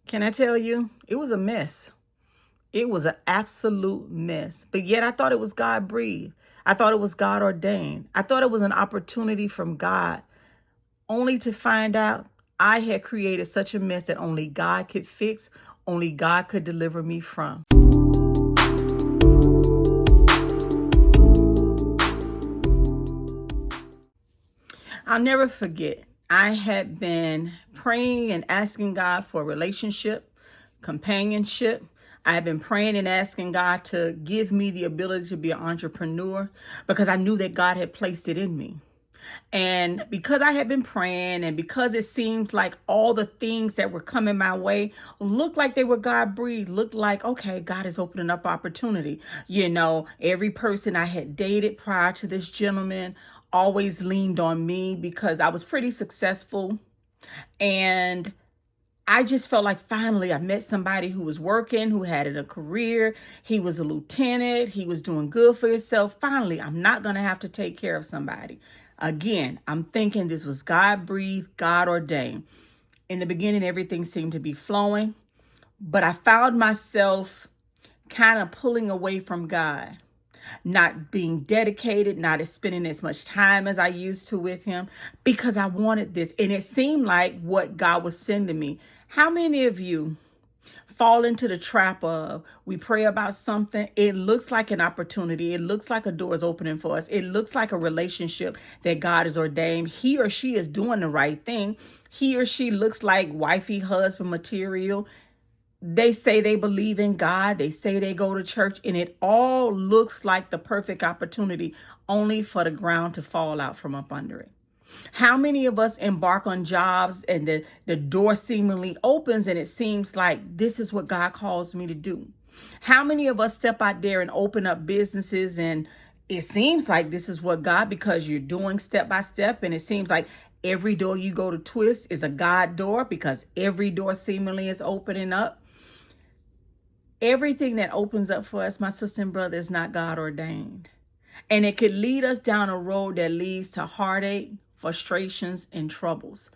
Can I tell you? It was a mess. It was an absolute mess. But yet I thought it was God breathed. I thought it was God ordained. I thought it was an opportunity from God, only to find out I had created such a mess that only God could fix, only God could deliver me from. I'll never forget. I had been praying and asking God for a relationship, companionship. I had been praying and asking God to give me the ability to be an entrepreneur because I knew that God had placed it in me. And because I had been praying and because it seemed like all the things that were coming my way looked like they were God breathed, looked like, okay, God is opening up opportunity. Every person I had dated prior to this gentleman always leaned on me because I was pretty successful. And I just felt like finally I met somebody who was working, who had a career. He was a lieutenant. He was doing good for himself. Finally, I'm not going to have to take care of somebody. Again, I'm thinking this was God breathed, God ordained. In the beginning, everything seemed to be flowing, but I found myself kind of pulling away from God, not being dedicated, not spending as much time as I used to with him because I wanted this. And it seemed like what God was sending me. How many of you fall into the trap of we pray about something, it looks like an opportunity, it looks like a door is opening for us, it looks like a relationship that God has ordained, he or she is doing the right thing, he or she looks like wifey husband material, they say they believe in God, they say they go to church, and it all looks like the perfect opportunity, only for the ground to fall out from up under it. How many of us embark on jobs and the door seemingly opens and it seems like this is what God calls me to do? How many of us step out there and open up businesses and it seems like this is what God, because you're doing step by step, and it seems like every door you go to twist is a God door because every door seemingly is opening up. Everything that opens up for us, my sister and brother, is not God ordained. And it could lead us down a road that leads to heartache, frustrations, and troubles.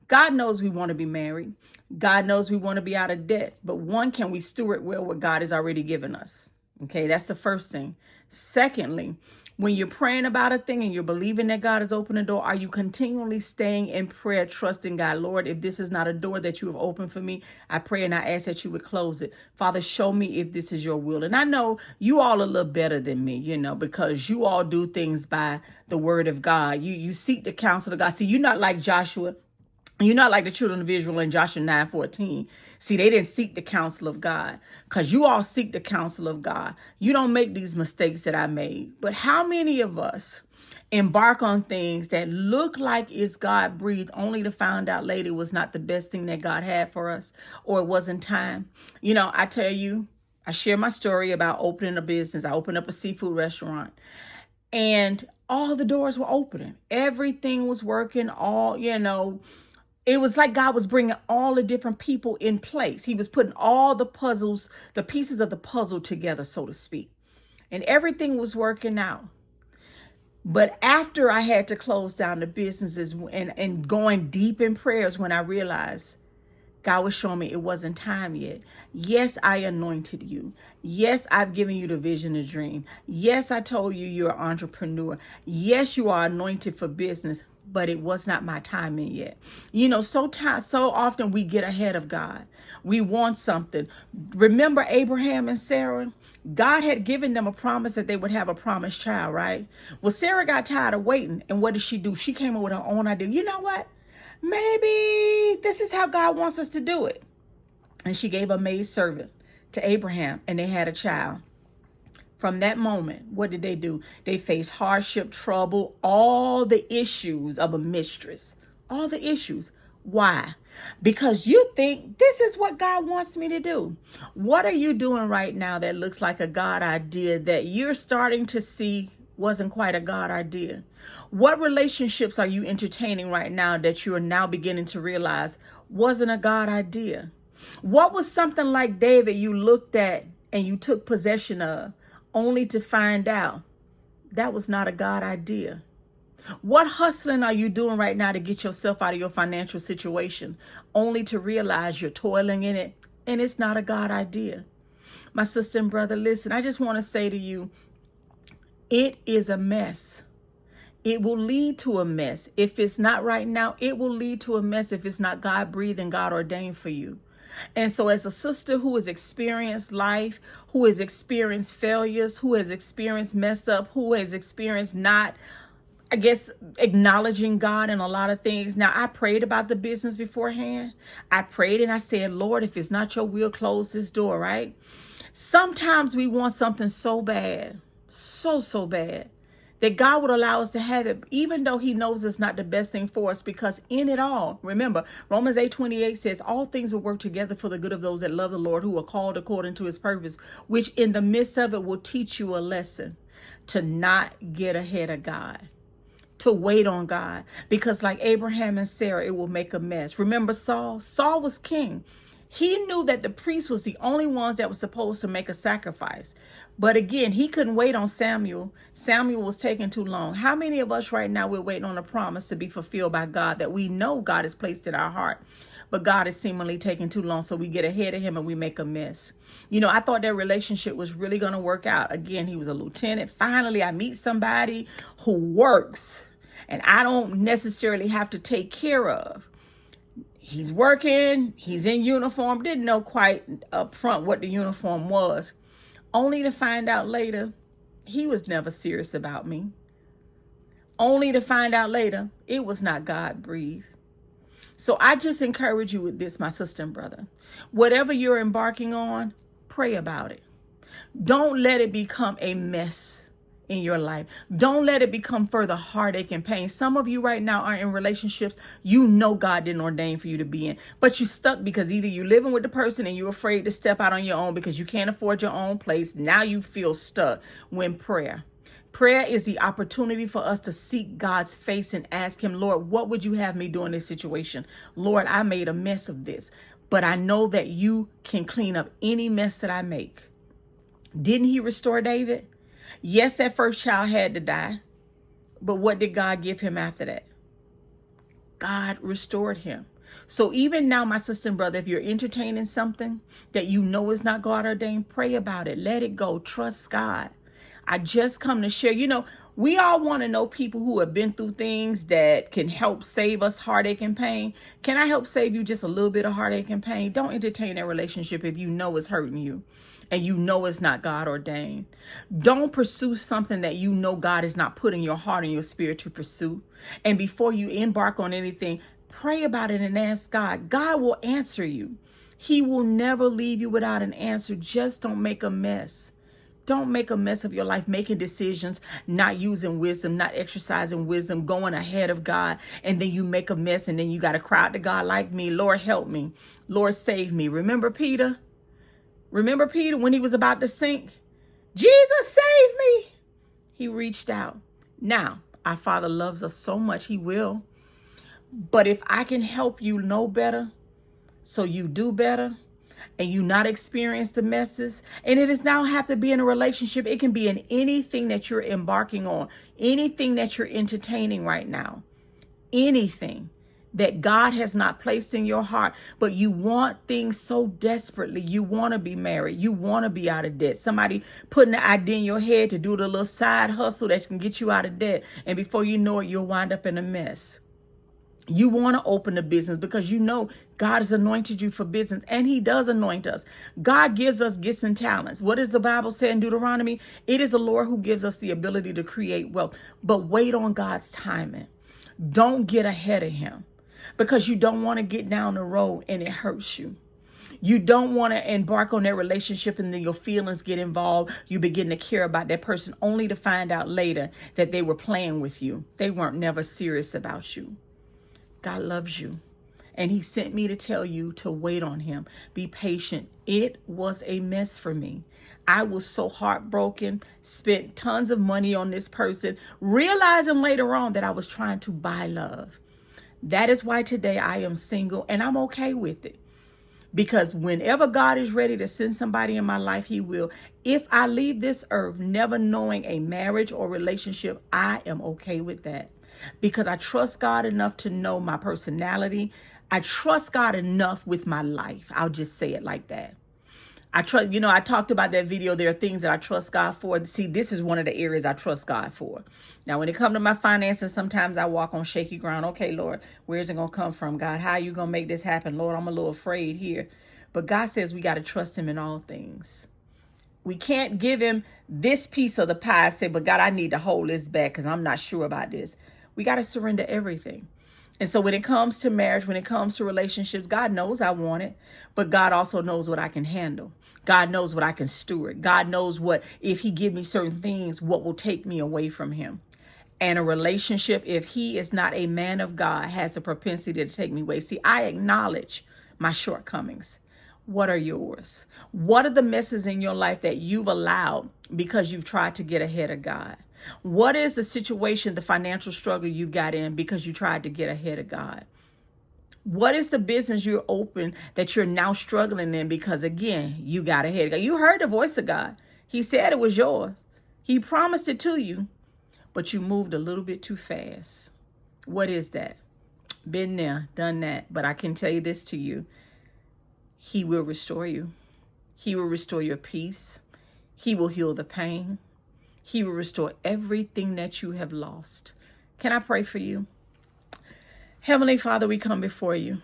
God knows we want to be married. God knows we want to be out of debt. But one, can we steward well what God has already given us? Okay, that's the first thing. Secondly, when you're praying about a thing and you're believing that God has opened a door, are you continually staying in prayer, trusting God? Lord, if this is not a door that you have opened for me, I pray and I ask that you would close it. Father, show me if this is your will. And I know you all a little better than me, because you all do things by the word of God. You seek the counsel of God. See, you're not like Joshua. You're not like the children of Israel in Joshua 9:14. See, they didn't seek the counsel of God, because you all seek the counsel of God. You don't make these mistakes that I made. But how many of us embark on things that look like it's God breathed, only to find out later it was not the best thing that God had for us, or it wasn't time? I tell you, I share my story about opening a business. I opened up a seafood restaurant, and all the doors were opening. Everything was working. It was like God was bringing all the different people in place. He was putting all the puzzles, the pieces of the puzzle together, so to speak. And everything was working out. But after I had to close down the businesses and going deep in prayers, when I realized God was showing me it wasn't time yet. Yes, I anointed you. Yes, I've given you the vision, the dream. Yes, I told you you're an entrepreneur. Yes, you are anointed for business, but it was not my timing yet. So often we get ahead of God. We want something. Remember Abraham and Sarah? God had given them a promise that they would have a promised child, right? Well, Sarah got tired of waiting. And what did she do? She came up with her own idea. You know what? Maybe this is how God wants us to do it. And she gave a maidservant to Abraham, and they had a child. From that moment, what did they do? They faced hardship, trouble, all the issues of a mistress. All the issues. Why? Because you think this is what God wants me to do. What are you doing right now that looks like a God idea that you're starting to see wasn't quite a God idea? What relationships are you entertaining right now that you are now beginning to realize wasn't a God idea? What was something like David you looked at and you took possession of, only to find out that was not a God idea? What hustling are you doing right now to get yourself out of your financial situation, only to realize you're toiling in it and it's not a God idea? My sister and brother, listen, I just want to say to you, it is a mess. It will lead to a mess. If it's not right now, it will lead to a mess if it's not God breathed and God ordained for you. And so as a sister who has experienced life, who has experienced failures, who has experienced mess up, who has experienced not, I guess, acknowledging God in a lot of things. Now, I prayed about the business beforehand. I prayed and I said, Lord, if it's not your will, close this door, right? Sometimes we want something so bad, so bad, that God would allow us to have it, even though he knows it's not the best thing for us, because in it all, remember, Romans 8:28 says, all things will work together for the good of those that love the Lord, who are called according to his purpose, which in the midst of it will teach you a lesson to not get ahead of God, to wait on God, because like Abraham and Sarah, it will make a mess. Remember Saul? Saul was king. He knew that the priest was the only ones that were supposed to make a sacrifice. But again, he couldn't wait on Samuel. Samuel was taking too long. How many of us right now, we're waiting on a promise to be fulfilled by God that we know God has placed in our heart, but God is seemingly taking too long, so we get ahead of him and we make a mess. You know, I thought their relationship was really going to work out. Again, he was a lieutenant. Finally, I meet somebody who works and I don't necessarily have to take care of. He's working, he's in uniform, didn't know quite up front what the uniform was, only to find out later he was never serious about me. Only to find out later it was not God breathed. So I just encourage you with this, my sister and brother. Whatever you're embarking on, pray about it. Don't let it become a mess in your life. Don't let it become further heartache and pain. Some of you right now are in relationships you know God didn't ordain for you to be in, but you're stuck because either you're living with the person and you're afraid to step out on your own because you can't afford your own place. Now you feel stuck. When prayer is the opportunity for us to seek God's face and ask him, Lord, what would you have me do in this situation? Lord, I made a mess of this, but I know that you can clean up any mess that I make. Didn't he restore David? Yes, that first child had to die, but what did God give him after that? God restored him. So even now, my sister and brother, if you're entertaining something that you know is not God ordained, pray about it. Let it go. Trust God. I just come to share, you know, we all want to know people who have been through things that can help save us heartache and pain. Can I help save you just a little bit of heartache and pain? Don't entertain that relationship if you know it's hurting you and you know it's not God ordained. Don't pursue something that you know God is not putting your heart and your spirit to pursue. And before you embark on anything, pray about it and ask God. God will answer you. He will never leave you without an answer. Just don't make a mess. Don't make a mess of your life, making decisions, not using wisdom, not exercising wisdom, going ahead of God, and then you make a mess, and then you got to cry out to God like me, Lord, help me. Lord, save me. Remember Peter? Remember Peter when he was about to sink? Jesus, save me. He reached out. Now, our Father loves us so much, he will. But if I can help you know better, so you do better, and you not experience the messes, and it does not have to be in a relationship. It can be in anything that you're embarking on, anything that you're entertaining right now, anything that God has not placed in your heart, but you want things so desperately. You want to be married. You want to be out of debt. Somebody putting the idea in your head to do the little side hustle that can get you out of debt. And before you know it, you'll wind up in a mess. You want to open a business because you know God has anointed you for business, and he does anoint us. God gives us gifts and talents. What does the Bible say in Deuteronomy? It is the Lord who gives us the ability to create wealth, but wait on God's timing. Don't get ahead of him because you don't want to get down the road and it hurts you. You don't want to embark on that relationship and then your feelings get involved. You begin to care about that person only to find out later that they were playing with you. They weren't never serious about you. God loves you, and he sent me to tell you to wait on him. Be patient. It was a mess for me. I was so heartbroken, spent tons of money on this person, realizing later on that I was trying to buy love. That is why today I am single, and I'm okay with it. Because whenever God is ready to send somebody in my life, he will. If I leave this earth never knowing a marriage or relationship, I am okay with that. because I trust God enough to know my personality. I trust God enough with my life. I'll just say it like that. I trust, I talked about that video. There are things that I trust God for. See, this is one of the areas I trust God for. Now, when it comes to my finances, sometimes I walk on shaky ground. Okay, Lord, where's it going to come from? God, how are you going to make this happen? Lord, I'm a little afraid here. But God says we got to trust him in all things. We can't give him this piece of the pie and say, but God, I need to hold this back because I'm not sure about this. We got to surrender everything. And so when it comes to marriage, when it comes to relationships, God knows I want it, but God also knows what I can handle. God knows what I can steward. God knows what, if he give me certain things, what will take me away from him. And a relationship, if he is not a man of God, has a propensity to take me away. See, I acknowledge my shortcomings. What are yours? What are the messes in your life that you've allowed because you've tried to get ahead of God? What is the situation, the financial struggle you got in because you tried to get ahead of God? What is the business you're open that you're now struggling in because, again, you got ahead of God? You heard the voice of God. He said it was yours. He promised it to you, but you moved a little bit too fast. What is that? Been there, done that. But I can tell you this to you. He will restore you. He will restore your peace. He will heal the pain. He will restore everything that you have lost. Can I pray for you? Heavenly Father, we come before you.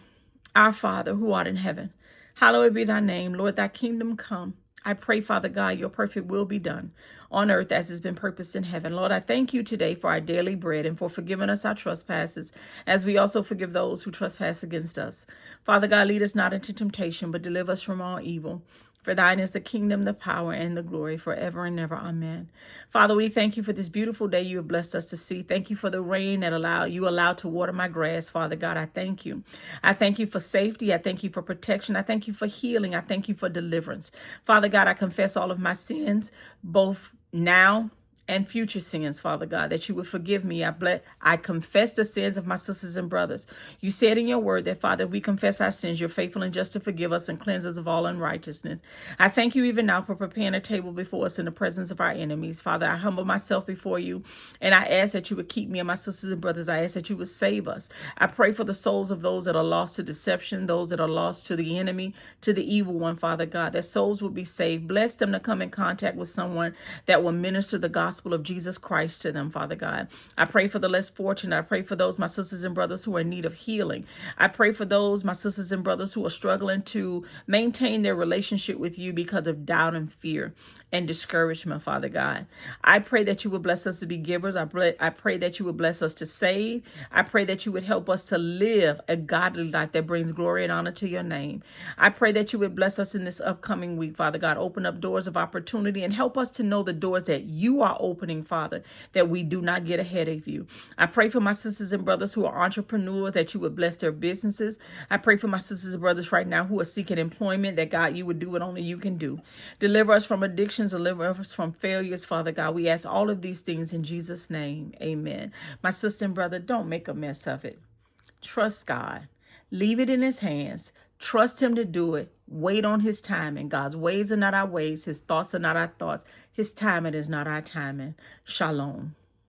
Our Father, who art in heaven, hallowed be thy name. Lord, thy kingdom come. I pray, Father God, your perfect will be done on earth as has been purposed in heaven. Lord, I thank you today for our daily bread and for forgiving us our trespasses, as we also forgive those who trespass against us. Father God, lead us not into temptation, but deliver us from all evil. For thine is the kingdom, the power, and the glory forever and ever. Amen. Father, we thank you for this beautiful day you have blessed us to see. Thank you for the rain that you allowed to water my grass, Father God. I thank you. I thank you for safety. I thank you for protection. I thank you for healing. I thank you for deliverance. Father God, I confess all of my sins, both now and future sins, Father God, that you would forgive me. I confess the sins of my sisters and brothers. You said in your word that, Father, if we confess our sins, you're faithful and just to forgive us and cleanse us of all unrighteousness. I thank you even now for preparing a table before us in the presence of our enemies. Father, I humble myself before you, and I ask that you would keep me and my sisters and brothers. I ask that you would save us. I pray for the souls of those that are lost to deception, those that are lost to the enemy, to the evil one, Father God, that souls will be saved. Bless them to come in contact with someone that will minister the gospel of Jesus Christ to them, Father God. I pray for the less fortunate. I pray for those, my sisters and brothers, who are in need of healing. I pray for those, my sisters and brothers, who are struggling to maintain their relationship with you because of doubt and fear and discouragement, Father God. I pray that you would bless us to be givers. I pray that you would bless us to save. I pray that you would help us to live a godly life that brings glory and honor to your name. I pray that you would bless us in this upcoming week, Father God. Open up doors of opportunity and help us to know the doors that you are opening, Father, that we do not get ahead of you. I pray for my sisters and brothers who are entrepreneurs, that you would bless their businesses. I pray for my sisters and brothers right now who are seeking employment, that God, you would do what only you can do. Deliver us from addiction, deliver us from failures, Father God. We ask all of these things in Jesus' name. Amen. My sister and brother, don't make a mess of it. Trust God. Leave it in his hands. Trust him to do it. Wait on his timing. God's ways are not our ways. His thoughts are not our thoughts. His timing is not our timing. Shalom.